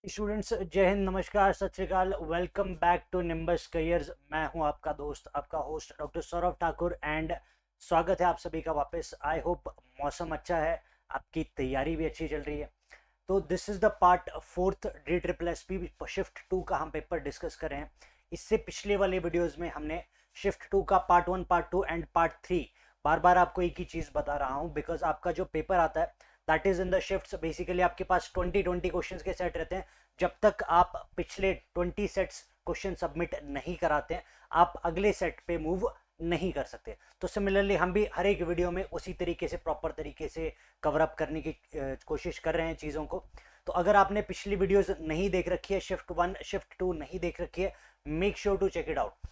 Students, जय हिंद, नमस्कार, सत श्री अकाल। Welcome back to Nimbus careers. मैं हूं आपका दोस्त, आपका host doctor Saurabh Thakur and स्वागत है आप सभी का वापस। आई होप मौसम अच्छा है, आपकी तैयारी भी अच्छी चल रही है। तो this is the part fourth D triple S P shift 2 का हम पेपर डिस्कस कर रहे हैं। इससे पिछले वाले वीडियोज में हमने शिफ्ट 2 का पार्ट 1, पार्ट 2 एंड पार्ट 3 बार बार आपको एक ही चीज बता रहा हूं बिकॉज आपका जो पेपर आता है that is in the shifts. Basically आपके पास 20 क्वेश्चंस के सेट रहते हैं। जब तक आप पिछले 20 सेट्स क्वेश्चन सबमिट नहीं कराते हैं आप अगले सेट पे मूव नहीं कर सकते। तो सिमिलरली हम भी हर एक वीडियो में उसी तरीके से प्रॉपर तरीके से कवर अप करने की कोशिश कर रहे हैं चीज़ों को। तो अगर आपने पिछली वीडियोस नहीं देख रखी है, शिफ्ट 1 शिफ्ट 2 नहीं देख रखी है, make sure to check it out.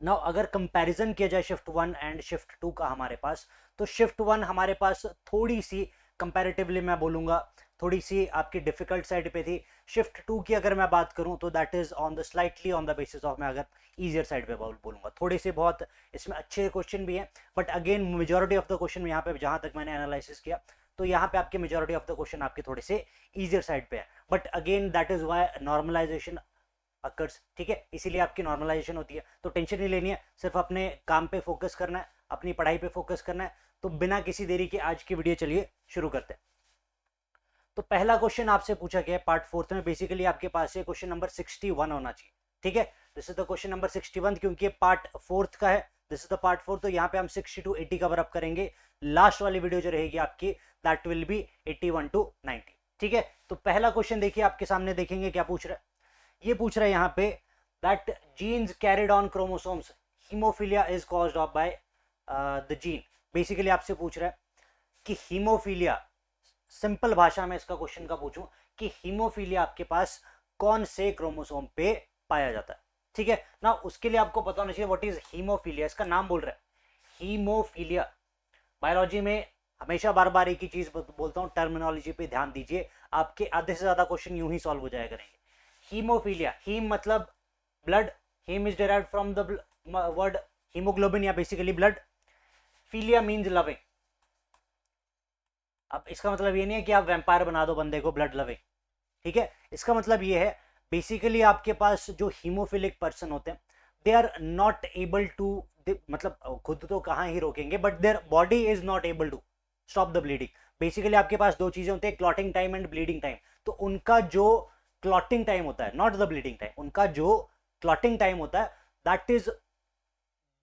Now अगर कंपैरिजन किया जाए शिफ्ट 1 एंड शिफ्ट 2 का हमारे पास, तो शिफ्ट 1 हमारे पास थोड़ी सी कंपैरेटिवली मैं बोलूंगा थोड़ी सी आपकी डिफिकल्ट साइड पे थी। शिफ्ट 2 की अगर मैं बात करूं तो that is on the slightly on the basis of, मैं अगर ईजियर साइड पे बोलूंगा, थोड़े से बहुत इसमें अच्छे क्वेश्चन भी हैं। But again majority of the question यहाँ पे जहां तक मैंने एनालिसिस किया तो यहाँ पे आपके मेजोरिटी ऑफ द क्वेश्चन आपके थोड़े से ईजियर साइड पे है। But again that is why normalization occurs, ठीक है, इसीलिए आपकी नॉर्मलाइजेशन होती है। तो टेंशन नहीं लेनी है, सिर्फ अपने काम पे फोकस करना है, अपनी पढ़ाई पे फोकस करना है। तो बिना किसी देरी के आज की वीडियो चलिए शुरू करते हैं। तो पहला क्वेश्चन आपसे पूछा गया है पार्ट फोर्थ में, बेसिकली आपके पास ये क्वेश्चन नंबर 61 होना चाहिए। ठीक है, this is the question number 61 क्योंकि ये पार्ट फोर्थ का है। This is the part fourth, तो यहाँ पे हम 60 to 80 कवर अप करेंगे। लास्ट वाली वीडियो जो रहेगी आपकी दैट विल बी 81 to 90। ठीक है, तो पहला क्वेश्चन देखिए आपके सामने, देखेंगे क्या पूछ रहा है। ये पूछ रहा है यहाँ पे that genes carried on chromosomes haemophilia is caused of by the gene. Basically आपसे पूछ रहा है कि हीमोफीलिया, सिंपल भाषा में इसका क्वेश्चन का पूछूं कि हीमोफीलिया आपके पास कौन से क्रोमोसोम पे पाया जाता है। ठीक है ना, उसके लिए आपको पता होना चाहिए व्हाट इज हीमोफीलिया। इसका नाम बोल रहा है हीमोफीलिया। बायोलॉजी में हमेशा बार बार एक ही चीज बोलता हूं, टर्मिनोलॉजी पे ध्यान दीजिए, आपके आधे से ज्यादा क्वेश्चन यूं ही सॉल्व हो जाया करेंगे। हीमोफीलिया, हीम मतलब blood, haem is derived from the word haemoglobin या basically blood. Philia means loving. अब इसका मतलब ये नहीं है कि आप वैम्पायर बना दो बंदे को ब्लड लविंग। ठीक है, इसका मतलब ये है बेसिकली आपके पास जो हीमोफिलिक पर्सन होते हैं they are not able to, मतलब खुद तो कहाँ ही रोकेंगे but their body is not able to stop the bleeding. Basically आपके पास दो चीजें होती है, clotting time and bleeding time. तो उनका जो क्लॉटिंग टाइम होता है, नॉट द ब्लीडिंग टाइम, उनका जो क्लॉटिंग टाइम होता है दैट इज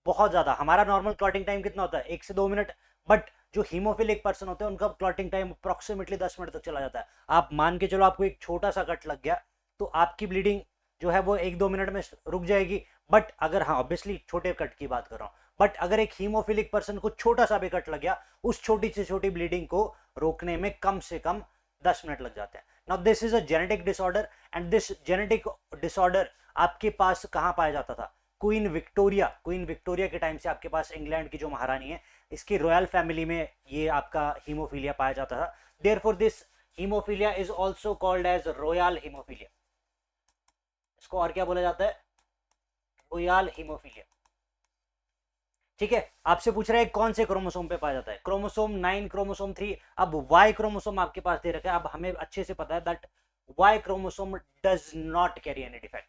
बहुत ज्यादा। हमारा नॉर्मल क्लॉटिंग टाइम कितना होता है, 1 से 2 मिनट, बट जो हीमोफिलिक पर्सन होते हैं उनका क्लॉटिंग टाइम अप्रोक्सीमेटली 10 मिनट तक चला जाता है। आप मान के चलो आपको एक छोटा सा कट लग गया तो आपकी ब्लीडिंग जो है वो 1-2 मिनट में रुक जाएगी। बट अगर, हाँ ऑब्वियसली छोटे कट की बात कर रहा हूँ, बट अगर एक हीमोफिलिक पर्सन को छोटा सा भी कट लग गया, उस छोटी से छोटी ब्लीडिंग को रोकने में कम से कम 10 मिनट लग जाते हैं। Now this is a genetic disorder and this genetic disorder आपके पास कहाँ पाया जाता था? क्वीन विक्टोरिया के टाइम से आपके पास इंग्लैंड की जो महारानी है, इसकी रॉयल फैमिली में ये आपका हीमोफीलिया पाया जाता था। Therefore this haemophilia is also called as royal haemophilia. इसको और क्या बोला जाता है? Royal haemophilia. ठीक है, आपसे पूछ रहा है कौन से क्रोमोसोम पे पाया जाता है, क्रोमोसोम 9, क्रोमोसोम 3। अब वाई क्रोमोसोम आपके पास दे रखा है। अब हमें अच्छे से पता है that Y chromosome does not carry any defect.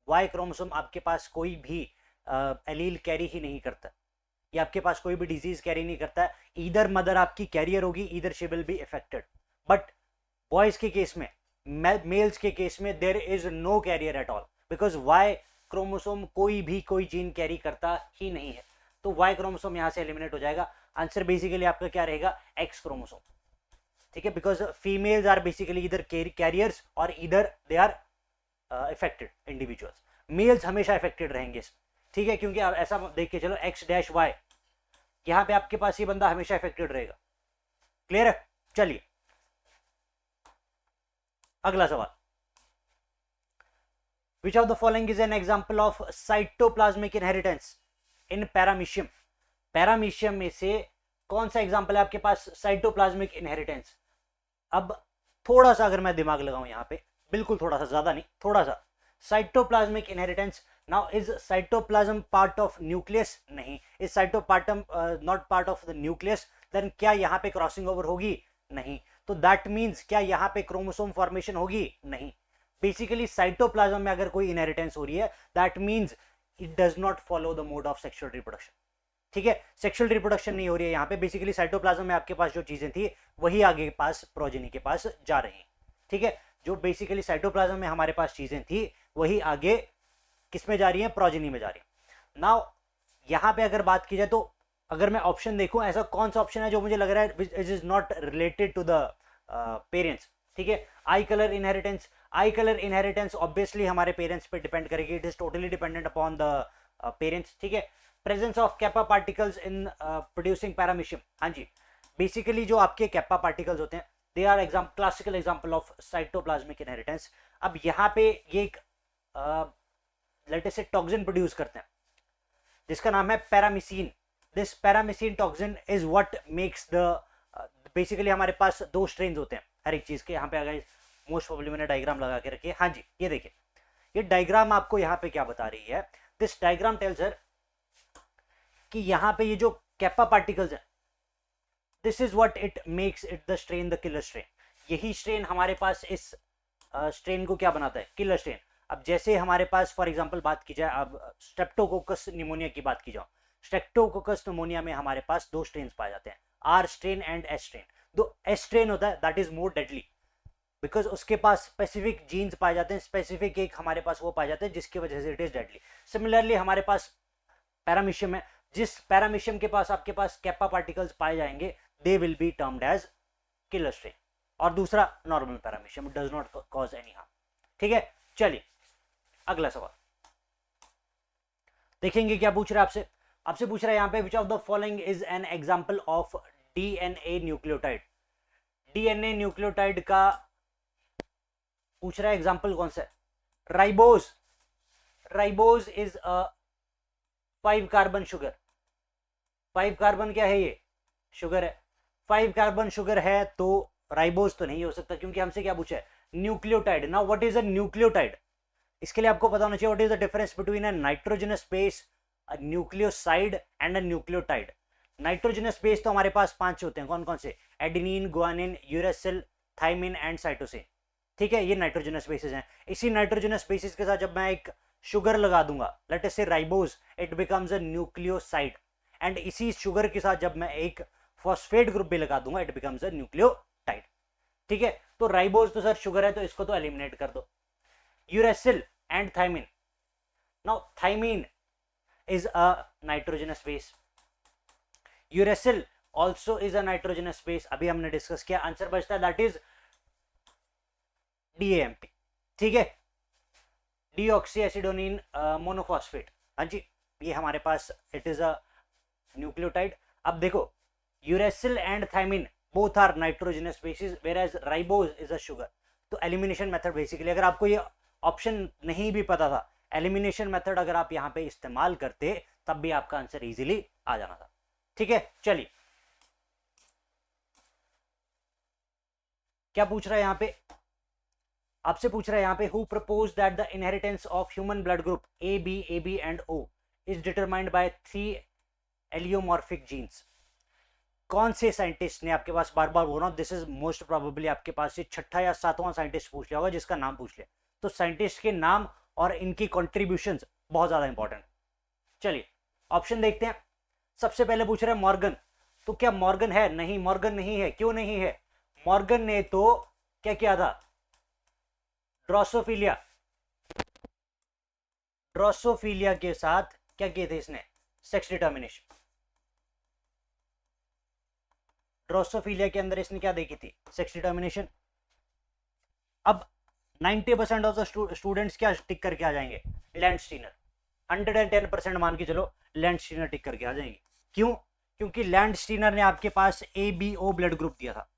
Y chromosome आपके पास कोई भी एलील कैरी ही नहीं करता, ये आपके पास कोई भी डिजीज कैरी नहीं करता है। इधर मदर आपकी कैरियर होगी, इधर she will be affected. But boys के केस में, मेल्स के केस में there is no carrier at all because Y chromosome कोई भी कोई जीन कैरी करता ही नहीं है। तो वाई क्रोमोसोम यहां से एलिमिनेट हो जाएगा। आंसर बेसिकली आपका क्या रहेगा? X chromosome. ठीक है, बिकॉज फीमेल्स आर बेसिकली इधर कैरियर्स और इधर they are affected individuals. Males हमेशा अफेक्टेड रहेंगे इसमें। ठीक है, क्योंकि आप ऐसा देख के चलो X-Y, यहां पे आपके पास ये बंदा हमेशा अफेक्टेड रहेगा। क्लियर है? चलिए अगला सवाल। विच of the following is an example of cytoplasmic inheritance in paramecium? Paramecium में से कौन सा एग्जांपल है आपके पास साइटोप्लाज्मिक इनहेरिटेंस? अब थोड़ा सा अगर मैं दिमाग लगाऊं यहां पे, बिल्कुल थोड़ा सा, ज्यादा नहीं, थोड़ा सा। Cytoplasmic inheritance, now is cytoplasm part of nucleus? नहीं। Is cytoplasm not part of the nucleus? Then क्या यहां पे क्रॉसिंग ओवर होगी? नहीं। तो दैट मींस क्या यहां पे क्रोमोसोम फॉर्मेशन होगी? नहीं। बेसिकली साइटोप्लाज्म में अगर कोई इनहेरिटेंस हो रही है, that means it does not follow the mode of sexual reproduction. ठीक है, सेक्सुअल रिप्रोडक्शन नहीं हो रही है यहाँ पे, बेसिकली साइटोप्लाज्म में आपके पास जो चीजें थी वही आगे के पास प्रोजेनी के पास जा रही हैं। ठीक है, जो बेसिकली साइटोप्लाज्म में हमारे पास चीजें थी वही आगे किस में जा रही है, प्रोजेनी में जा रही है। नाउ यहाँ पे अगर बात की जाए तो अगर मैं ऑप्शन देखूं, ऐसा कौन सा ऑप्शन है जो मुझे लग रहा है which is not related to the parents. ठीक है, eye colour inheritance, eye colour inheritance obviously हमारे पेरेंट्स पे डिपेंड करेगी, it is totally dependent upon the parents. ठीक है, presence of kappa particles in producing paramecium, हाँ जी, बेसिकली जो आपके कैपा पार्टिकल्स होते हैं they are classical example of cytoplasmic inheritance. अब यहाँ पे ये एक लेट अस से टॉक्सिन प्रोड्यूस करते हैं जिसका नाम है paramecin. This paramecin toxin is what makes the, basically हमारे पास दो स्ट्रेन्स होते हैं हर एक चीज के। यहाँ पे अगर मोस्ट प्रोबेबली मैंने डायग्राम लगा के रखी है, हाँ जी ये देखिए, ये डायग्राम आपको यहाँ पे क्या बता रही है, दिस डायग्राम टेल्स हर कि यहाँ पे ये जो कैपा पार्टिकल्स है, this is what it makes it the strain, the killer strain. यही स्ट्रेन हमारे पास इस स्ट्रेन को क्या बनाता है, किलर स्ट्रेन। अब जैसे हमारे पास फॉर एग्जांपल बात की जाए, अब स्ट्रेप्टोकोकस निमोनिया की बात की जाए, स्ट्रेप्टोकोकस निमोनिया में हमारे पास दो स्ट्रेन पाए जाते हैं, R strain and S strain. जो एस स्ट्रेन होता है that is more deadly because उसके पास स्पेसिफिक जीन्स पाए जाते हैं, स्पेसिफिक एक हमारे पास वो पाए जाते हैं जिसकी वजह से इट इज डेडली। सिमिलरली हमारे पास पैरामीशियम है, जिस पैरामीशियम के पास आपके पास कैपा पार्टिकल्स पाए जाएंगे they will be termed as killer strain, और दूसरा normal paramecium does not cause any harm. ठीक है, चलिए अगला सवाल देखेंगे क्या पूछ रहा है आपसे। आपसे पूछ रहा है यहाँ पे विच of the following is an example of DNA nucleotide. DNA nucleotide का पूछ रहा है एग्जांपल कौन सा है, ribose. Ribose is a 5 carbon sugar. 5 carbon क्या है, ये शुगर है। 5 कार्बन शुगर है तो राइबोज तो नहीं हो सकता क्योंकि हमसे क्या पूछा है, nucleotide. Now what is a nucleotide, इसके लिए आपको पता होना चाहिए what is the difference between a nitrogenous base, a nucleoside and a nucleotide. Nitrogenous base तो हमारे पास 5 होते हैं, कौन कौन से, adenine, guanine, uracil, thymine and cytosine. ठीक है, ये नाइट्रोजनस बेसिस हैं। इसी नाइट्रोजनस बेसिस के साथ जब मैं एक शुगर लगा दूंगा, लेट अस से ribose, it becomes a nucleoside. And इसी शुगर के साथ जब मैं एक फॉस्फेट ग्रुप भी लगा दूंगा, इट बिकम्स अ न्यूक्लियोटाइड। ठीक है, तो राइबोज तो सर शुगर है तो इसको तो एलिमिनेट कर दो। Uracil and thymine, now thymine is a nitrogenous base, uracil also is a nitrogenous base, अभी हमने डिस्कस किया। आंसर बचता है दैट इज DAMP। ठीक है, डीऑक्सी एसिडोनिन मोनोफॉस्फेट, हाँ जी ये हमारे पास इट इज अ न्यूक्लियोटाइड। अब देखो uracil and thymine both are nitrogenous bases whereas ribose is a sugar. तो एलिमिनेशन मेथड बेसिकली, अगर आपको ये ऑप्शन नहीं भी पता था, एलिमिनेशन मेथड अगर आप यहां पे इस्तेमाल करते तब भी आपका आंसर इजीली आ जाना था। ठीक है, चलिए क्या पूछ रहा है यहां पे, आपसे पूछ रहा है यहां पे who propose that the inheritance of human blood group A B and O is determined by 3 allelomorphic genes. कौन से साइंटिस्ट ने, आपके पास बार बार बोल रहा हूं, दिस इज मोस्ट प्रोबेबली आपके पास ये 6ठा या 7वां साइंटिस्ट पूछ लिया होगा जिसका नाम पूछ लिया, तो साइंटिस्ट के नाम और इनकी कॉन्ट्रीब्यूशंस बहुत ज्यादा इंपॉर्टेंट। चलिए ऑप्शन देखते हैं। सबसे पहले पूछ रहे हैं मॉर्गन, तो क्या मॉर्गन है, नहीं मॉर्गन नहीं है। क्यों नहीं है, मॉर्गन ने तो क्या किया था, ड्रोसोफिलिया, ड्रोसोफिलिया के साथ क्या किए थे इसने, सेक्स डिटर्मिनेशन। ड्रोसोफिलिया के अंदर इसने क्या देखी थी, सेक्स डिटर्मिनेशन। अब 90% ऑफ द स्टूडेंट्स क्या टिक करके आ जाएंगे, लैंडस्टीनर। 110% मान के चलो लैंडस्टीनर टिक करके आ जाएंगे। क्यों, क्योंकि लैंडस्टीनर ने आपके पास ABO ब्लड ग्रुप दिया था,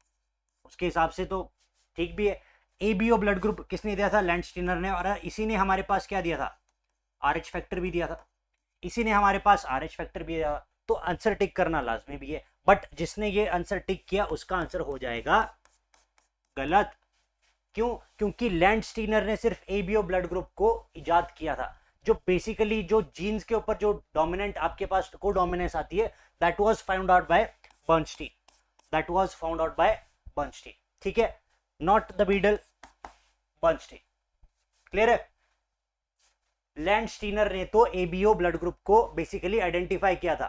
उसके हिसाब से तो ठीक भी है। ABO ब्लड ग्रुप किसने दिया था, लैंडस्टीनर ने, और इसी ने हमारे पास क्या दिया था, RH फैक्टर भी दिया था, इसी ने हमारे पास RH फैक्टर भी दिया था। तो आंसर टिक करना लाजमी भी है, बट जिसने ये आंसर टिक किया उसका आंसर हो जाएगा गलत। क्यों, क्योंकि लैंडस्टीनर ने सिर्फ ABO ब्लड ग्रुप को इजाद किया था। जो बेसिकली जो जीन्स के ऊपर जो डोमिनेंट आपके पास को डोमिनेंस आती है, that was found out by Bernstein, that was found out by Bernstein. ठीक है, not the beetle, Bernstein. Clear है? लैंडस्टीनर ने तो एबीओ ब्लड ग्रुप को बेसिकली आइडेंटिफाई किया था,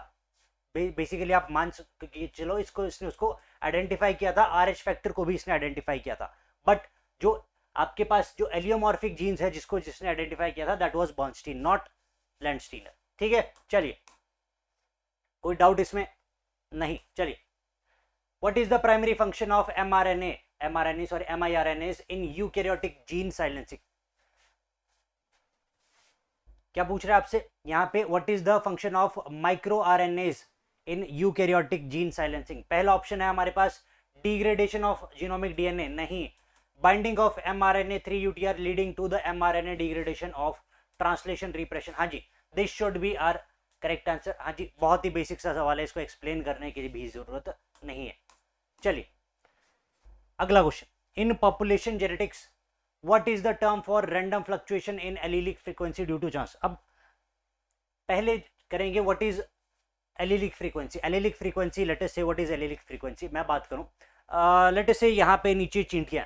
बेसिकली आप मान सकते चलो इसको, इसने उसको आइडेंटिफाई किया था, आरएच फैक्टर को भी इसने आइडेंटिफाई किया था, बट जो आपके पास जो एलियोमॉर्फिक जीन्स है जिसको जिसने आइडेंटिफाई किया था that was Bernstein, not Landsteiner. ठीक है, चलिए कोई डाउट इसमें? नहीं, चलिए। What is the primary function of mRNA sorry miRNAs in eukaryotic gene silencing? क्या पूछ रहे हैं आपसे यहाँ पे? What is the function of micro RNAs in eukaryotic gene silencing? पहला ऑप्शन है हमारे पास डिग्रेडेशन ऑफ जीनोमिक डीएनए, नहीं। Binding of mRNA 3 UTR leading to the mRNA degradation of translation repression, हाँ जी, this should be are correct answer. हाँ जी, बहुत ही बेसिक सा सवाल है, इसको एक्सप्लेन करने की भी जरूरत नहीं है। चलिए अगला question, in population genetics what is the term for random fluctuation in allelic frequency due to chance? अब पहले करेंगे what is allelic frequency. Allelic frequency, let us say what is allelic frequency, मैं बात करूं, लेट अस से यहाँ पे नीचे चींटियां,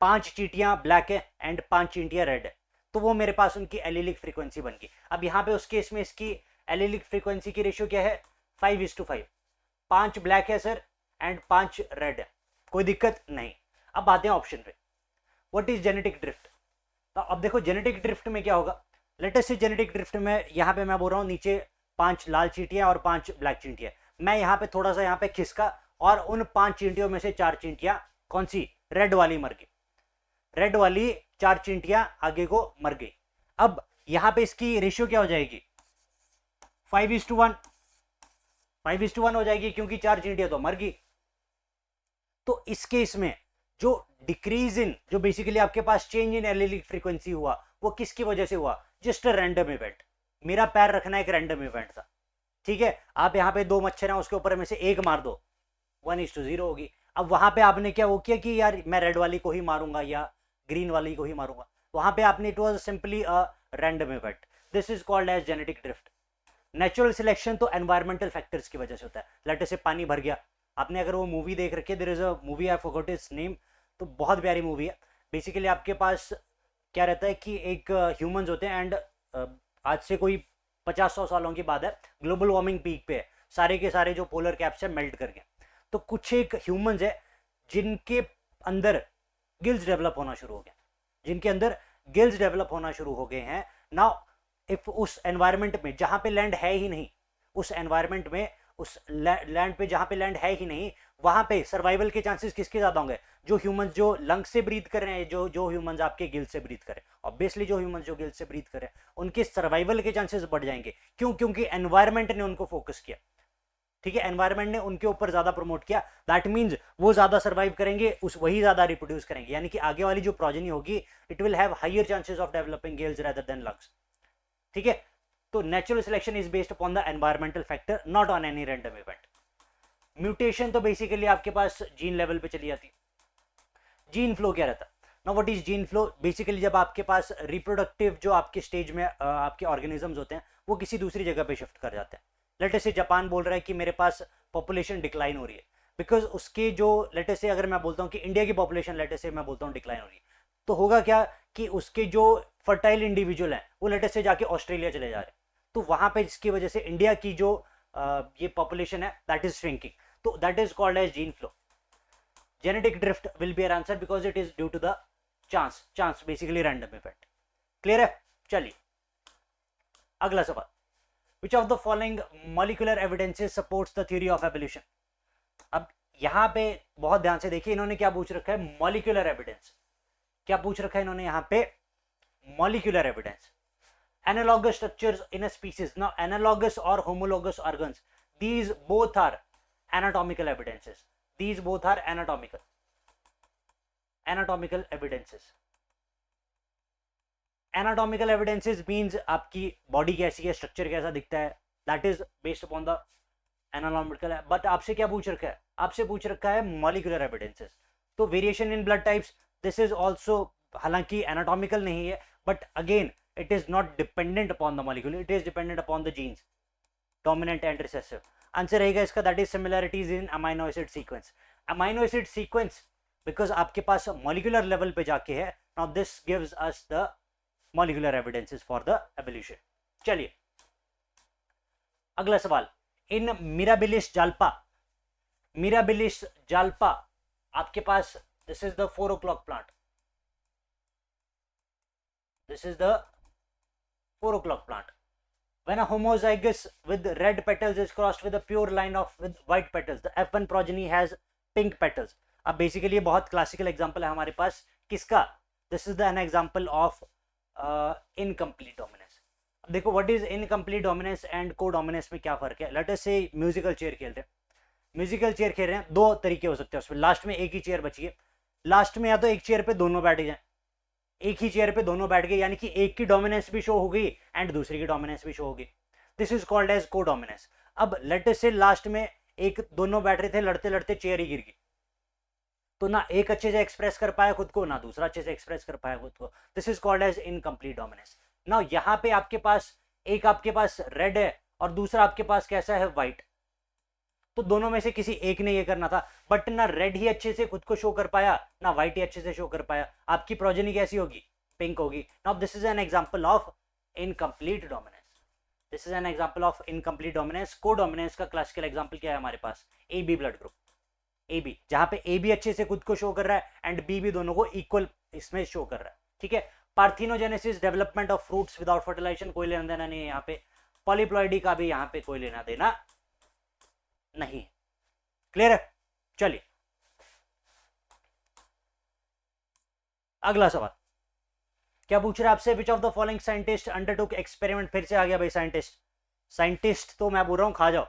5 चींटियां ब्लैक है एंड 5 चींटियां रेड है, तो वो मेरे पास उनकी एलीलिक फ्रीक्वेंसी बन गई। अब यहाँ पे उस केस में इसकी एलीलिक फ्रीक्वेंसी की रेशियो क्या है? 5:5। 5 ब्लैक है सर एंड 5 रेड है, कोई दिक्कत नहीं। अब आते हैं ऑप्शन पे, व्हाट इज जेनेटिक ड्रिफ्ट? तो अब देखो जेनेटिक ड्रिफ्ट में क्या होगा, लेटेस्ट से जेनेटिक ड्रिफ्ट में यहाँ पे मैं बोल रहा हूँ नीचे 5 लाल चींटियां और 5 ब्लैक चींटियां, मैं यहाँ पे थोड़ा सा यहाँ पे खिसका और उन 5 चींटियों में से 4 चींटियां कौन सी? रेड वाली मर गई, रेड वाली 4 चींटियां आगे को मर गई। अब यहाँ पे इसकी रेशियो क्या हो जाएगी? 5:1, 5:1 हो जाएगी क्योंकि 4 चींटियां तो मर गई। तो इस केस में जो डिक्रीज इन, जो बेसिकली आपके पास चेंज इन एलीलिक फ्रीक्वेंसी हुआ, वो किसकी वजह से हुआ? Just a random event. मेरा पैर रखना एक रैंडम इवेंट था, ठीक है। आप यहाँ पे 2 मच्छर हैं, उसके ऊपर में से एक मार दो, 1:0 होगी। अब वहां पे आपने क्या वो किया कि यार मैं रेड वाली को ही मारूंगा या ग्रीन वाली को ही मारूंगा, वहां पे आपने, it was simply a random event. This is called as genetic drift. Natural selection तो एनवायरमेंटल फैक्टर्स की वजह से होता है। लेट से पानी भर गया, आपने अगर वो मूवी देख रखी है, there is a movie, I forgot its name, तो बहुत प्यारी मूवी है। बेसिकली आपके पास क्या रहता है कि एक ह्यूमंस होते हैं एंड आज से कोई 50-100 सालों की बात है, ग्लोबल वार्मिंग पीक पे है, सारे के सारे जो पोलर कैप्स है मेल्ट कर गए, तो कुछ एक ह्यूमंस है जिनके अंदर गिल्स डेवलप होना शुरू हो गए, जिनके अंदर गिल्स डेवलप होना शुरू हो गए हैं। नाउ इफ उस एनवायरमेंट में जहां पे लैंड है ही नहीं, उस एनवायरमेंट में, उस लैंड पे जहां पे लैंड है ही नहीं, वहां पे सर्वाइवल के चांसेस किसके ज्यादा होंगे? जो ह्यूमंस जो लंग से ब्रीथ कर रहे हैं, जो ह्यूमंस आपके गिल से ब्रीथ कर रहे हैं, ऑब्वियसली जो ह्यूमंस जो गिल से ब्रीथ कर रहे हैं उनके सर्वाइवल के चांसेस बढ़ जाएंगे। क्यों? क्योंकि एनवायरमेंट ने उनको फोकस किया, ठीक है, एनवायरमेंट ने उनके ऊपर ज्यादा प्रमोट किया। दैट मींस वो ज्यादा सर्वाइव करेंगे, उस वही ज्यादा रिप्रोड्यूस करेंगे, यानी कि आगे वाली जो प्रोजेनी होगी it will have higher chances of developing gills rather than lungs, ठीक है। तो natural selection is based upon the environmental factor, not on any random event. Mutation तो बेसिकली आपके पास जीन लेवल पे चली जाती। जीन फ्लो क्या रहता है? Now what is gene flow? Basically जब आपके पास रिप्रोडक्टिव जो आपके स्टेज में आपके ऑर्गेनिजम्स होते हैं वो किसी दूसरी जगह पे शिफ्ट कर जाते हैं। लेट अस से जापान बोल रहा है कि मेरे पास पॉपुलेशन डिक्लाइन हो रही है, बिकॉज उसके जो, लेट अस से अगर मैं बोलता हूँ कि इंडिया की पॉपुलेशन लेट अस से मैं बोलता हूँ डिक्लाइन हो रही है, तो होगा क्या कि उसके जो फर्टाइल इंडिविजुअल हैं वो लेट अस से जाके ऑस्ट्रेलिया चले जा रहे हैं, तो वहां पे जिसकी वजह से इंडिया की जो ये पॉपुलेशन है दैट इज श्रिंकिंग, तो that is called as gene flow. Genetic drift will be our answer because it is due to the chance basically random event. Clear है? चलिए अगला सवाल, which of the following molecular evidences supports the theory of evolution? अब यहां पे बहुत ध्यान से देखिए, इन्होंने क्या पूछ रखा है? Molecular evidence. क्या पूछ रखा है इन्होंने यहां पे? Molecular evidence. Analogous structures in a species. Now analogous और homologous organs, these both are anatomical evidences. These both are anatomical evidences. Anatomical evidences means आपकी बॉडी कैसी है, स्ट्रक्चर कैसा दिखता है, that is based upon the anatomical. But आपसे क्या पूछ रखा है? आपसे पूछ रखा है मॉलिक्यूलर एविडेंसेस। तो variation in blood types, this is also, हालांकि एनाटॉमिकल नहीं है but again it is not dependent upon the molecule, it is dependent upon the genes, dominant and recessive. Answer रहेगा इसका that is similarities in amino acid sequence. Amino acid sequence because आपके पास molecular level पे जाके है, Now this gives us the molecular evidences for the evolution. चलिए अगला सवाल, इन Mirabilis Jalpa आपके पास, this is the 4 o'clock plant. This is the 4 o'clock plant. When a homozygous with red petals is crossed with a pure line of with white petals, the F1 progeny has pink petals. अब basically ये बहुत classical example है हमारे पास किसका, this is an example of incomplete dominance. अब देखो what is incomplete dominance and को dominance में क्या फर्क है. लेट अस से म्यूजिकल चेयर खेलते हैं, म्यूजिकल चेयर खेल रहे हैं, दो तरीके हो सकते हैं उसमें. लास्ट में एक ही चेयर बची है, लास्ट में या तो एक चेयर पे दोनों बैठ जाए, एक ही चेयर पे दोनों बैठ गए, यानी कि एक की डोमिनेंस भी शो हो गई एंड दूसरी की डोमिनेंस भी शो होगी. दिस इज कॉल्ड एज को डोमिनेंस. अब लेट अस से लास्ट में एक दोनों बैठ रहे थे, लड़ते लड़ते चेयर ही गिर गई, तो ना एक अच्छे से एक्सप्रेस कर पाया खुद को, ना दूसरा अच्छे से एक्सप्रेस कर पाया खुद को. This is called as incomplete dominance. Now यहाँ पे आपके पास एक आपके पास रेड है और दूसरा आपके पास कैसा है, व्हाइट. तो दोनों में से किसी एक ने ये करना था, बट ना रेड ही अच्छे से खुद को शो कर पाया, ना व्हाइट ही अच्छे से शो कर पाया. आपकी प्रोजेनी कैसी होगी, पिंक होगी. Now this is an example of incomplete dominance. This is an example of incomplete dominance. Codominance का क्लासिकल एग्जांपल क्या है हमारे पास, A B blood group, A B, जहां पे ए बी अच्छे से खुद को शो कर रहा है एंड बी भी दोनों को इक्वल इसमें शो कर रहा है. ठीक है. Parthenogenesis, development of fruits without fertilisation, कोई लेना देना नहीं है यहाँ पे. पॉलीप्लॉइडी का भी यहाँ पे कोई लेना देना नहीं. क्लियर है. चलिए अगला सवाल क्या पूछ रहे हैं आपसे, विच of the following scientist undertook experiment. फिर से आ गया भाई साइंटिस्ट तो मैं बोल रहा हूं खा जाओ,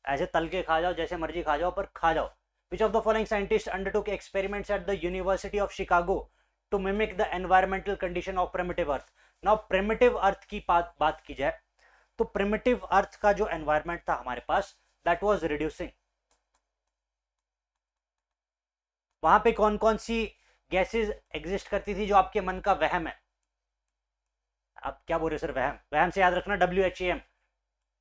ऐसे तल के खा जाओ, जैसे मर्जी खा जाओ, पर खा जाओ. Which of the following scientist undertook experiments at the University of Chicago to mimic the environmental condition of primitive earth. Now primitive earth की बात की जाए तो प्रिमिटिव अर्थ का जो एनवायरमेंट था हमारे पास, दैट वाज रिड्यूसिंग. वहां पे कौन कौन सी गैसेस एग्जिस्ट करती थी जो आपके मन का वहम है. आप क्या बोल रहे हो सर, वहम से याद रखना WHAM.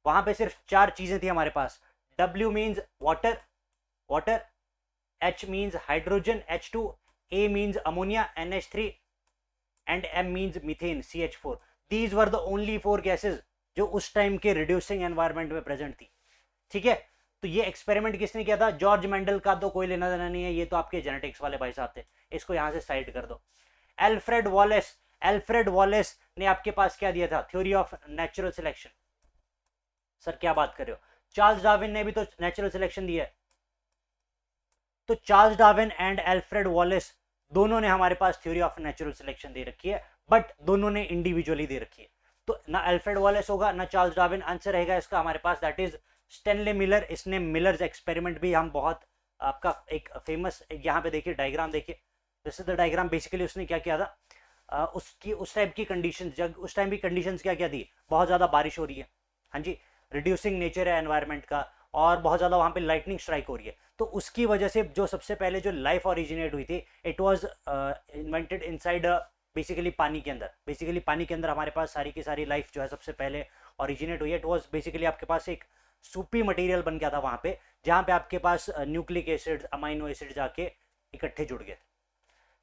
वहां पे सिर्फ 4 चीजें थी हमारे पास. W means water, H means hydrogen H2, A means ammonia NH3 and M means methane CH4. These were the only 4 gases जो उस टाइम के रिड्यूसिंग एनवायरमेंट में प्रेजेंट थी. ठीक है. तो ये एक्सपेरिमेंट किसने किया था, जॉर्ज मेंडल का तो कोई लेना देना नहीं है, ये तो आपके जेनेटिक्स वाले भाई साहब थे, इसको यहां से साइड कर दो. एल्फ्रेड वॉलेस ने आपके पास क्या दिया था, theory of natural selection. Sir क्या बात कर रहे हो, चार्ल्स डार्विन ने भी तो नेचुरल सिलेक्शन दिया है. तो Charles Darwin and Alfred Wallace दोनों ने हमारे पास थ्योरी ऑफ नेचुरल सिलेक्शन दे रखी है, बट दोनों ने इंडिविजुअली दे रखी है. तो ना एल्फ्रेड वॉलेस होगा ना चार्ल्स डार्विन. आंसर रहेगा इसका हमारे पास दैट इज स्टेनले मिलर. इसने मिलर्स एक्सपेरिमेंट भी हम बहुत आपका एक फेमस, यहाँ पे देखिए डायग्राम देखिए, this is the diagram. Basically उसने क्या किया था, उसकी उस टाइप की कंडीशंस, जब उस टाइम भी कंडीशंस क्या क्या थी, बहुत ज़्यादा बारिश हो रही है, हाँ जी, रिड्यूसिंग नेचर है एनवायरनमेंट का, और बहुत ज़्यादा वहाँ पे लाइटनिंग स्ट्राइक हो रही है. तो उसकी वजह से जो सबसे पहले जो लाइफ ओरिजिनेट हुई थी, it was invented inside basically पानी के अंदर. बेसिकली पानी के अंदर हमारे पास सारी की सारी लाइफ जो है सबसे पहले ओरिजिनेट हुई है. इट वाज बेसिकली आपके पास एक सूपी मटेरियल बन गया था वहाँ पे, जहाँ पे आपके पास न्यूक्लिक एसिड, अमाइनो एसिड जाके इकट्ठे जुड़ गए.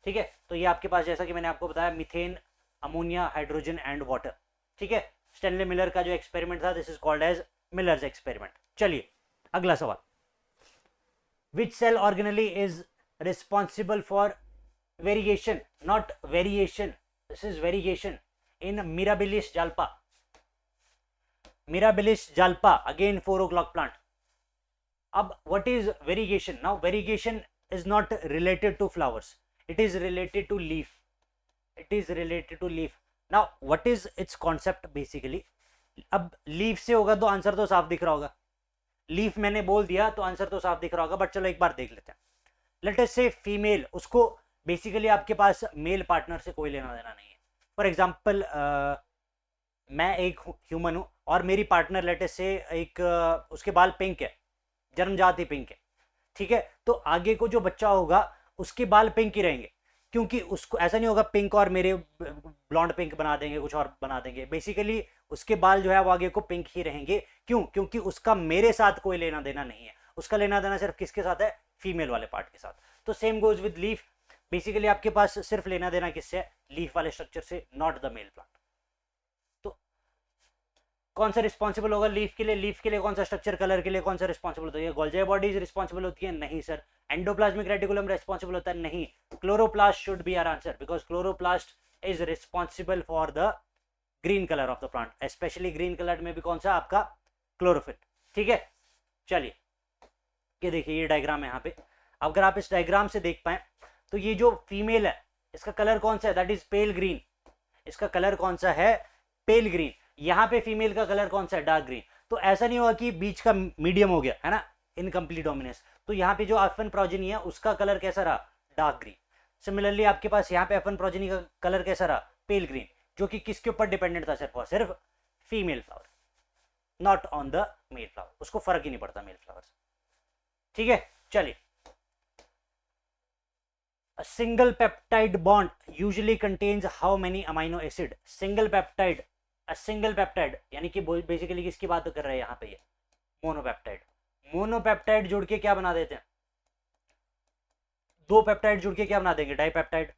ठीक है. तो ये आपके पास जैसा कि मैंने आपको बताया, methane, ammonia, hydrogen and water. ठीक है. स्टेनले मिलर का जो एक्सपेरिमेंट था, this is called as Miller's experiment. चलिए अगला सवाल, which cell organelle is responsible for variation, not variation, this is variation in Mirabilis jalapa, again 4 o'clock plant. अब what is variegation? Now variegation is not related to flowers, it is related to leaf. Now what is its concept basically? अब leaf से होगा तो answer तो साफ दिख रहा होगा, लीफ मैंने बोल दिया तो आंसर तो साफ दिख रहा होगा, बट चलो एक बार देख लेते हैं. लेट अस से फीमेल, उसको बेसिकली आपके पास मेल पार्टनर से कोई लेना देना नहीं है. फॉर एग्जाम्पल मैं एक ह्यूमन हूं और मेरी पार्टनर लेट अस से एक उसके बाल पिंक है, जन्मजात ही पिंक है. ठीक है. तो आगे को जो बच्चा होगा उसके बाल पिंक ही रहेंगे, क्योंकि उसको ऐसा नहीं होगा पिंक और मेरे ब्लॉन्ड पिंक बना देंगे, कुछ और बना देंगे. बेसिकली उसके बाल जो है वो आगे को पिंक ही रहेंगे. क्यों? क्योंकि उसका मेरे साथ कोई लेना देना नहीं है, उसका लेना देना सिर्फ किसके साथ है, फीमेल वाले पार्ट के साथ. तो same goes with leaf. Basically आपके पास सिर्फ लेना देना किससे है, लीफ वाले स्ट्रक्चर से, नॉट द मेल प्लांट। तो कौन सा रिस्पॉन्सिबल होगा लीफ के लिए, लीफ के लिए कौन सा स्ट्रक्चर, कलर के लिए कौन सा रिस्पॉन्सिबल होता है, गोल्जी बॉडीज रिस्पॉन्सिबल होती है, नहीं सर। एंडोप्लाज्मिक रेटिकुलम रिस्पॉन्सिबल होता है, नहीं। Chloroplast should be our answer, because chloroplast is responsible for the green colour of the plant, specially green colour में भी कौन सा आपका, क्लोरोफिल। ठीक है, चलिए ये देखिए ये डायग्राम है यहाँ पे। अगर आप इस डायग्राम से देख पाए तो ये जो फीमेल है इसका कलर कौन सा है, दैट इज पेल ग्रीन। इसका कलर कौन सा है, पेल ग्रीन। यहाँ पे फीमेल का कलर कौन सा है, डार्क ग्रीन। तो ऐसा नहीं हुआ कि बीच का मीडियम हो गया है ना, इनकम्प्लीट डोमिनेंस। तो यहाँ पे जो एफ1 प्रोजेनी है उसका कलर कैसा रहा, डार्क ग्रीन। सिमिलरली आपके पास यहाँ पे F1 प्रोजेनी का कलर कैसा रहा, पेल ग्रीन, जो कि किसके ऊपर डिपेंडेंट था, सिर्फ और सिर्फ female flower, not on the male flower. उसको फर्क ही नहीं पड़ता मेल फ्लावर से। ठीक है, चलिए। A single peptide bond usually contains how many amino acid? Single peptide, a single peptide यानी कि बेसिकली किसकी बात कर रहे हैं यहाँ पे, ये मोनोपेप्टाइड। मोनोपेप्टाइड जुड़ के क्या बना देते हैं, दो पेप्टाइड जुड़ के क्या बना देंगे, डाइपेप्टाइड।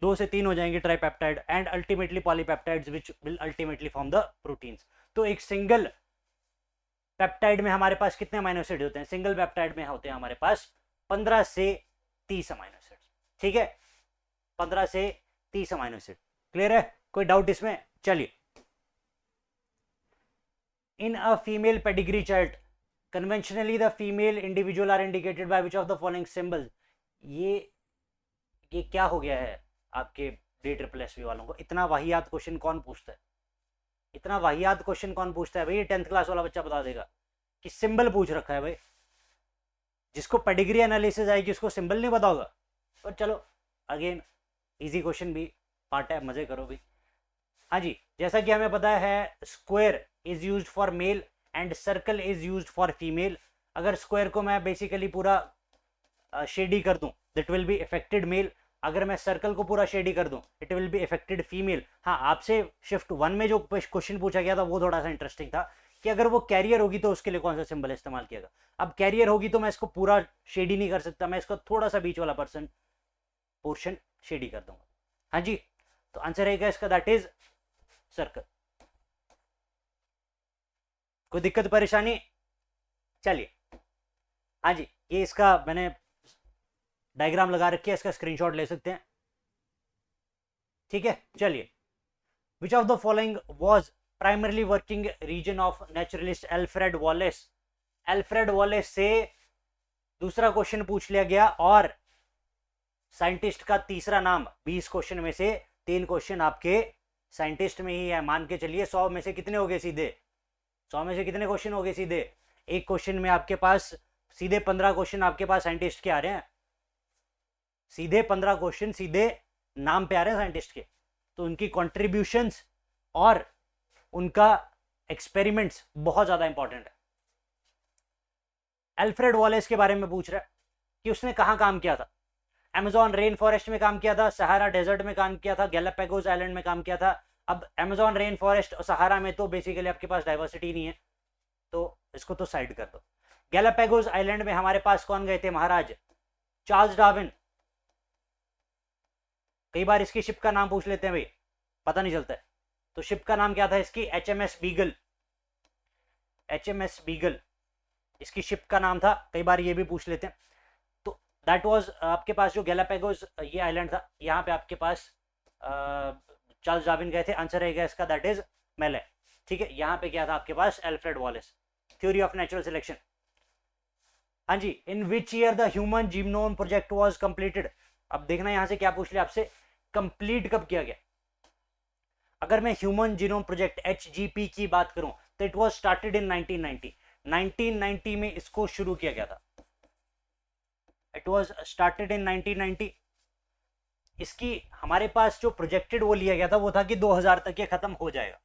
दो से तीन हो जाएंगे tripeptide, and ultimately polypeptides which will ultimately form the proteins. तो एक सिंगल पेप्टाइड में हमारे पास कितने अमाइनो एसिड होते हैं, सिंगल पेप्टाइड में होते हैं हमारे पास 15 से 30 अमाइनो एसिड। ठीक है, 15 से 30 अमाइनो एसिड। क्लियर है, कोई डाउट इसमें, चलिए। In a female pedigree chart conventionally the female individual are indicated by which of the following symbols. ये क्या हो गया है आपके DSSP वालों को, इतना वाहियात क्वेश्चन कौन पूछता है, इतना वाहियात क्वेश्चन कौन पूछता है भाई। ये 10th क्लास वाला बच्चा बता देगा कि सिंबल पूछ रखा है भाई। जिसको पेडिग्री एनालिसिस आएगी उसको सिंबल नहीं पता होगा। पर चलो अगेन इजी क्वेश्चन भी पार्ट है, मजे करो भी। हाँ जी, जैसा कि हमें पता है square is used for male and circle is used for female. अगर स्क्वायर को मैं बेसिकली पूरा शेडी कर दूं that will be affected male, अगर मैं सर्कल को पूरा शेडी कर दूं it will be affected female. हाँ, आपसे शिफ्ट 1 में जो क्वेश्चन पूछा गया था वो थोड़ा सा इंटरेस्टिंग था कि अगर वो कैरियर होगी तो उसके लिए कौन सा सिंबल इस्तेमाल किया गया। अब कैरियर होगी तो मैं इसको पूरा शेडी नहीं कर सकता, मैं इसको थोड़ा सा बीच वाला पोर्शन शेडी कर दूंगा। हाँ जी, तो आंसर रहेगा इसका दैट इज सर्कल। कोई दिक्कत परेशानी, चलिए। हाँ जी, ये इसका मैंने डायग्राम लगा रखी है, इसका स्क्रीनशॉट ले सकते हैं। ठीक है, चलिए। Which of the following was primarily working region of naturalist Alfred Wallace. Alfred Wallace से दूसरा क्वेश्चन पूछ लिया गया और साइंटिस्ट का तीसरा नाम। 20 क्वेश्चन में से 3 क्वेश्चन आपके साइंटिस्ट में ही है। मान के चलिए 100 में से कितने हो गए सीधे, 100 में से कितने क्वेश्चन हो गए सीधे, एक क्वेश्चन में आपके पास सीधे 15 क्वेश्चन आपके पास साइंटिस्ट के आ रहे हैं, सीधे 15 क्वेश्चन सीधे नाम पे आ रहे हैं साइंटिस्ट के। तो उनकी कॉन्ट्रीब्यूशंस और उनका एक्सपेरिमेंट्स बहुत ज्यादा इंपॉर्टेंट है। अल्फ्रेड वॉलेस के बारे में पूछ रहा है कि उसने कहाँ काम किया था। अमेज़न रेन फॉरेस्ट में काम किया था, सहारा डेजर्ट में काम किया था, गैलापागोस आइलैंड में काम किया था। अब अमेज़न रेन फॉरेस्ट और सहारा में तो बेसिकली आपके पास डाइवर्सिटी नहीं है, तो इसको तो साइड कर दो। गैलापागोस आइलैंड में हमारे पास कौन गए थे, महाराज चार्ल्स डार्विन। कई बार इसकी शिप का नाम पूछ लेते हैं भाई, पता नहीं चलता है। तो शिप का नाम क्या था इसकी, HMS बीगल। HMS बीगल इसकी शिप का नाम था, कई बार ये भी पूछ लेते हैं। तो दैट वाज आपके पास जो गैलापागोस ये आइलैंड था, यहाँ पे आपके पास चार्ल्स डार्विन गए थे। आंसर रहेगा इसका दैट इज मेले। ठीक है, यहाँ पे क्या था आपके पास, Alfred Wallace, theory of natural selection. हाँ जी, in which year the human genome project was completed. अब देखना यहाँ से क्या पूछ लिया आपसे, कंप्लीट कब किया गया। अगर मैं ह्यूमन जीनोम प्रोजेक्ट HGP की बात करूं तो इट वाज स्टार्टेड इन 1990। 1990 में इसको शुरू किया गया था, इट वाज स्टार्टेड इन 1990। इसकी हमारे पास जो प्रोजेक्टेड वो लिया गया था वो था कि 2000 तक ये खत्म हो जाएगा,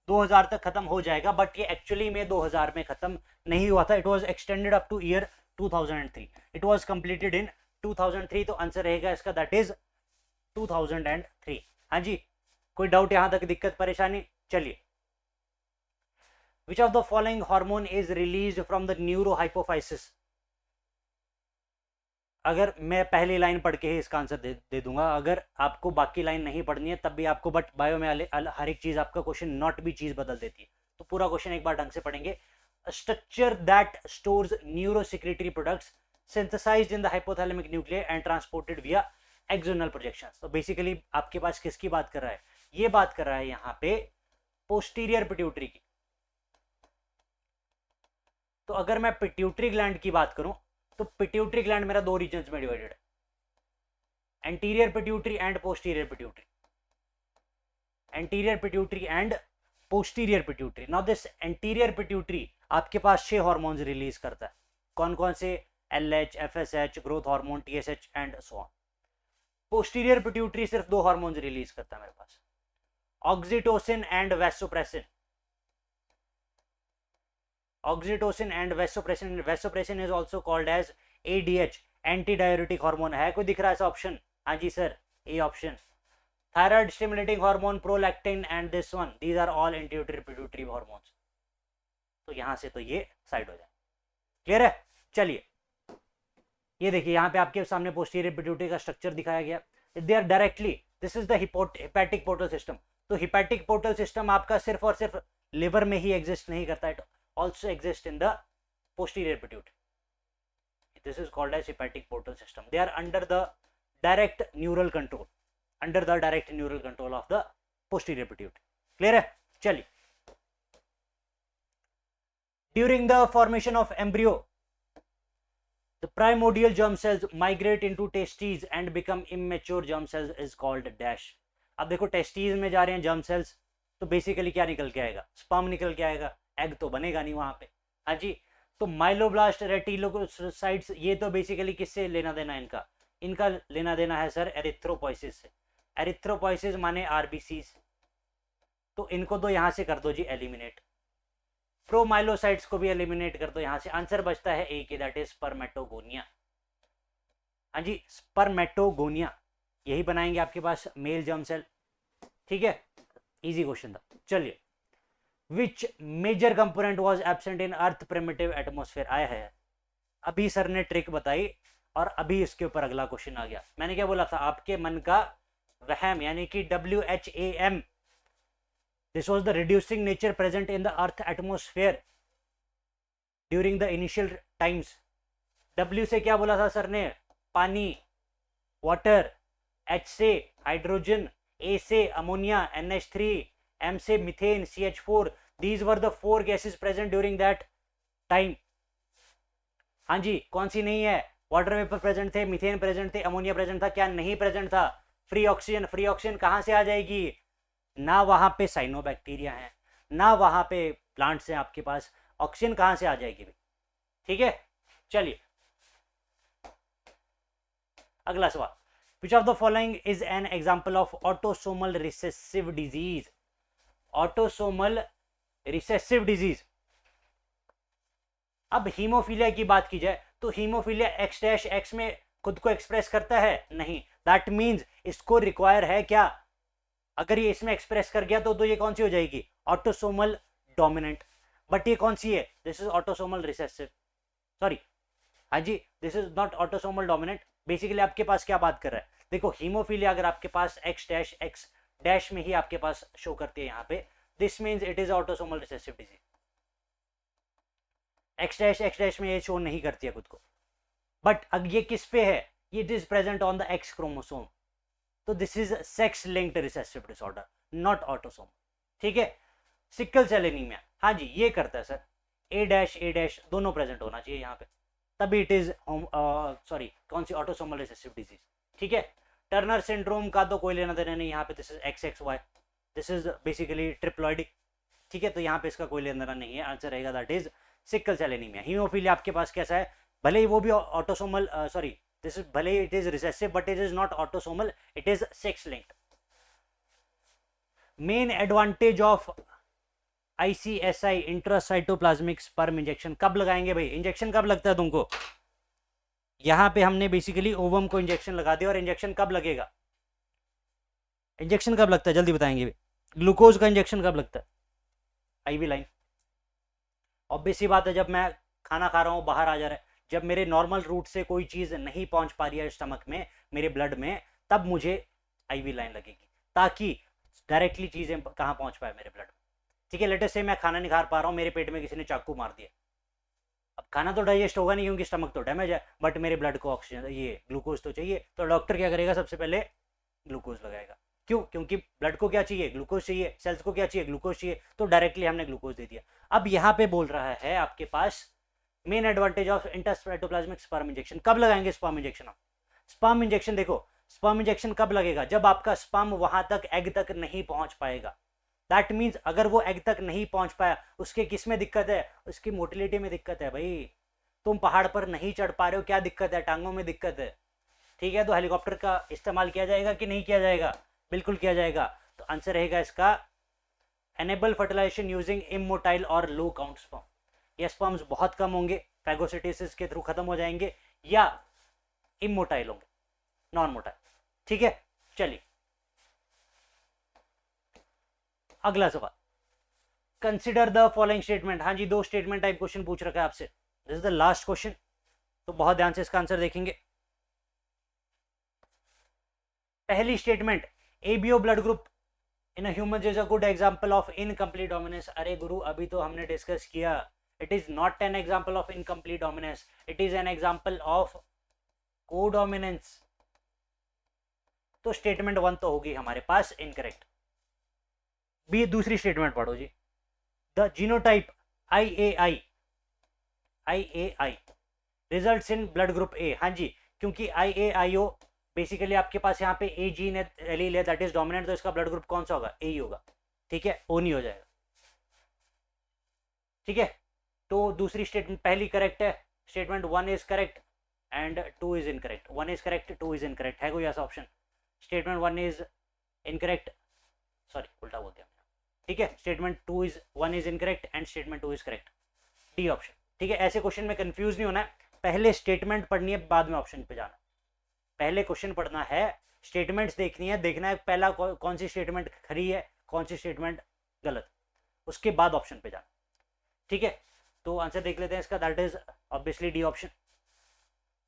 2000 तक खत्म हो जाएगा, बट ये एक्चुअली में 2000 में खत्म नहीं हुआ था। It was extended up two year 2003। It was completed in 2003। तो आंसर रहेगा इसका दैट इज 2003। हाँ जी, कोई डाउट यहां तक, दिक्कत परेशानी, चलिए। Which of the following hormone is released from the neurohypophysis. अगर मैं पहली लाइन पढ़ के ही इसका आंसर दे दूंगा, अगर आपको बाकी लाइन नहीं पढ़नी है तब भी आपको, बट बायो में हर एक चीज आपका क्वेश्चन नॉट भी चीज बदल देती है, तो पूरा क्वेश्चन एक बार ढंग से पढ़ेंगे। Structure that stores neurosecretory products synthesised in the hypothalamic nuclear and transported via axonal projections. तो बेसिकली आपके पास किसकी बात कर रहा है, ये बात कर रहा है यहाँ पे पोस्टीरियर पिट्यूटरी की। तो अगर मैं पिट्यूटरी ग्लैंड की बात करूं तो पिट्यूटरी ग्लैंड मेरा दो रीजन्स में डिवाइडेड है, anterior pituitary and posterior pituitary, anterior pituitary and posterior pituitary. Now this anterior pituitary आपके पास 6 हार्मोन्स रिलीज करता है, कौन कौन से, LH, FSH, growth hormone, TSH and so on. Posterior pituitary सिर्फ 2 हार्मोन्स रिलीज करता है मेरे पास, oxytocin and vasopressin. Oxytocin and vasopressin, vasopressin is also called as ADH, anti diuretic hormone. है कोई दिख रहा है ऐसा ऑप्शन? हाँ जी sir, A option. Thyroid stimulating hormone, prolactin and this one, these are all anterior pituitary hormones. तो यहां से तो ये साइड हो जाए, क्लियर है? चलिए ये देखिए यहाँ पे आपके सामने पोस्टीरियर पिट्यूटरी का स्ट्रक्चर दिखाया गया, they are directly, this is the hepatic portal system. तो हिपैटिक पोर्टल सिस्टम आपका सिर्फ और सिर्फ लिवर में ही एग्जिस्ट नहीं करता, it also exist in the posterior pituitary. This is called as hepatic portal system. They are under the direct neural control, under the direct neural control of the posterior pituitary. Clear है? चलिए, during the formation of embryo, the primordial germ cells migrate into testes and become immature germ cells is called dash. अब देखो testes में जा रहे हैं germ cells, तो basically क्या निकल के आएगा, स्पर्म निकल के आएगा, एग तो बनेगा नहीं वहां पे। हाँ जी, तो माइलोब्लास्ट, रेटिलोसाइट्स, ये तो बेसिकली किससे लेना देना है इनका लेना देना है सर एरिथ्रोपोइसिस से। एरिथ्रोपोइसिस माने आरबीसीज, तो इनको तो यहां से कर दो जी एलिमिनेट। प्रोमाइलोसाइट्स को भी एलिमिनेट कर दो यहां से, आंसर बचता है ए की, दैट इज स्पर्मेटोगोनिया। हाँ जी, स्पर्मेटोगोनिया, यही बनाएंगे आपके पास मेल जर्म सेल। ठीक है, इजी क्वेश्चन था। चलिए, Which major component was absent in Earth primitive atmosphere? आया है, अभी सर ने ट्रिक बताई और अभी इसके ऊपर अगला क्वेश्चन आ गया। मैंने क्या बोला था, आपके मन का वहम, यानी कि WHAM, this was the reducing nature present in the Earth atmosphere during the initial times. W से क्या बोला था सर ने, पानी, वाटर, H से हाइड्रोजन, A से अमोनिया NH3, M से methane CH4, these were the 4 gases present during that time. हाँ जी, कौन सी नहीं है, वाटर वेपर प्रेजेंट थे, मीथेन प्रेजेंट थे, अमोनिया प्रेजेंट था, क्या नहीं प्रेजेंट था, फ्री ऑक्सीजन। फ्री ऑक्सीजन कहां से आ जाएगी, ना वहां पे साइनोबैक्टीरिया है ना वहां पे प्लांट्स हैं, आपके पास ऑक्सीजन कहां से आ जाएगी भाई। ठीक है, चलिए अगला सवाल, which of the following is an example of autosomal recessive disease? Autosomal recessive disease. अब हीमोफीलिया की बात की जाए तो हीमोफीलिया X' में खुद को एक्सप्रेस करता है नहीं, दैट मींस इसको रिक्वायर है क्या, अगर ये इसमें एक्सप्रेस कर गया तो ये कौन सी हो जाएगी, ऑटोसोमल डोमिनेंट। बट ये कौन सी है, this is autosomal recessive, sorry हाँ जी, this is not autosomal dominant. Basically आपके पास क्या बात कर रहा है, देखो हीमोफीलिया अगर आपके पास X' में ही आपके पास शो करती है यहाँ पे, this means it is autosomal recessive disease. X' में ये शो नहीं करती है खुद को, बट अब ये किस पे है, ये it is present on the X chromosome, तो this is sex linked recessive disorder, not autosome. ठीक है, सिकल सेल एनीमिया, हाँ जी ये करता है सर, A' दोनों प्रेजेंट होना चाहिए यहाँ पे, तभी इट इज सॉरी कौन सी ऑटोसोमल रिसेसिव डिजीज। ठीक है, टर्नर सिंड्रोम का तो कोई लेना देना नहीं यहाँ पे, this is XXY, this is basically triploidic. ठीक है, तो यहाँ पे इसका कोई लेना देना नहीं है, आंसर रहेगा that is sickle cell anaemia. Haemophilia आपके पास कैसा है, भले ही वो भी ऑटोसोमल सॉरी दिस इज भले ही it is recessive but it is not autosomal, it is sex linked. Main advantage of ICSI intracytoplasmic sperm injection, कब लगाएंगे भाई, इंजेक्शन कब लगता है तुमको, यहां पे हमने बेसिकली ओवम को इंजेक्शन लगा दिया, और इंजेक्शन कब लगेगा, इंजेक्शन कब लगता है जल्दी बताएंगे भाई, ग्लूकोज का इंजेक्शन कब लगता है, IV लाइन। ऑब्वियस सी बात है, जब मैं खाना खा रहा हूँ बाहर आ जा रहा है, जब मेरे नॉर्मल रूट से कोई चीज़ नहीं पहुंच पा रही है स्टमक में, मेरे ब्लड में, तब मुझे आईवी लाइन लगेगी, ताकि डायरेक्टली चीज़ें कहाँ पहुंच पाए मेरे ब्लड में। ठीक है, लेटेस्ट से मैं खाना नहीं खा पा रहा हूँ, मेरे पेट में किसी ने चाकू मार दिया, अब खाना तो डाइजेस्ट होगा नहीं क्योंकि स्टमक तो डैमेज है, बट मेरे ब्लड को ऑक्सीजन, ये ग्लूकोज तो चाहिए, तो डॉक्टर क्या करेगा, सबसे पहले ग्लूकोज लगाएगा। क्यों? क्योंकि ब्लड को क्या चाहिए, ग्लूकोज चाहिए, सेल्स को क्या चाहिए, ग्लूकोज चाहिए, तो डायरेक्टली हमने ग्लूकोज दे दिया। अब यहाँ पे बोल रहा है आपके पास main advantage of intracytoplasmic sperm injection. कब लगाएंगे स्पर्म इंजेक्शन? आप स्पर्म इंजेक्शन देखो, स्पर्म इंजेक्शन कब लगेगा, जब आपका स्पर्म वहां तक, एग तक नहीं पहुंच पाएगा। दैट मीन्स अगर वो एग तक नहीं पहुंच पाया, उसके किस में दिक्कत है, उसकी मोटिलिटी में दिक्कत है भाई। तुम पहाड़ पर नहीं चढ़ पा रहे हो, क्या दिक्कत है, टांगों में दिक्कत है। ठीक है, तो हेलीकॉप्टर का इस्तेमाल किया जाएगा कि नहीं किया जाएगा? बिल्कुल किया जाएगा। तो आंसर रहेगा इसका एनेबल फर्टिलाइजेशन यूजिंग इमोटाइल और लो काउंट स्पर्म। ये स्पर्म्स बहुत कम होंगे, फैगोसिटोसिस के थ्रू खत्म हो जाएंगे, या इमोटाइल होंगे, नॉन मोटाइल। ठीक है, चलिए अगला सवाल। Consider the following statement. हाँ जी, 2 स्टेटमेंट टाइप क्वेश्चन पूछ रखा है आपसे, this is the last question, तो बहुत ध्यान से इसका आंसर देखेंगे। पहली statement, ABO blood group in human is a good example of incomplete dominance. अरे गुरु, अभी तो हमने डिस्कस किया, it is not an example of incomplete dominance, it is an example of codominance. तो स्टेटमेंट 1 तो होगी हमारे पास इनकरेक्ट। बी, दूसरी स्टेटमेंट पढ़ो जी। The genotype IAI results in blood group ए। हाँ जी, क्योंकि IAIO बेसिकली आपके पास यहाँ पे ए जीन है, एलील है, दैट इज डोमिनेंट, तो इसका ब्लड ग्रुप कौन सा होगा? ए ही होगा। ठीक है, ओ नहीं हो जाएगा। ठीक है, तो दूसरी स्टेटमेंट, पहली करेक्ट है, statement 1 is correct and 2 is incorrect. 1 is correct, 2 is incorrect. है कोई ऐसा option? Statement 1 is incorrect, sorry उल्टा बोल दिया। ठीक है, statement 1 is incorrect and statement 2 is correct, D option. ठीक है, ऐसे क्वेश्चन में कंफ्यूज नहीं होना है, पहले स्टेटमेंट पढ़नी है, बाद में ऑप्शन पे जाना। पहले क्वेश्चन पढ़ना है, स्टेटमेंट्स देखनी है, देखना है पहला कौन सी स्टेटमेंट खरी है, कौन सी स्टेटमेंट गलत, उसके बाद ऑप्शन पे जाना। ठीक है, तो आंसर देख लेते हैं इसका, that is obviously D option.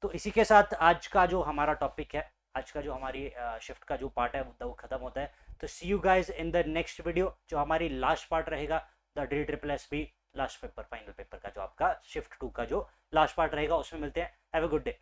तो इसी के साथ आज का जो हमारा टॉपिक है, आज का जो हमारी शिफ्ट का जो पार्ट है वो खत्म होता है। तो see you guys in the next video, जो हमारी लास्ट पार्ट रहेगा, the DSSB last paper, final paper का जो आपका शिफ्ट 2 का जो लास्ट पार्ट रहेगा, उसमें मिलते हैं। Have a good day.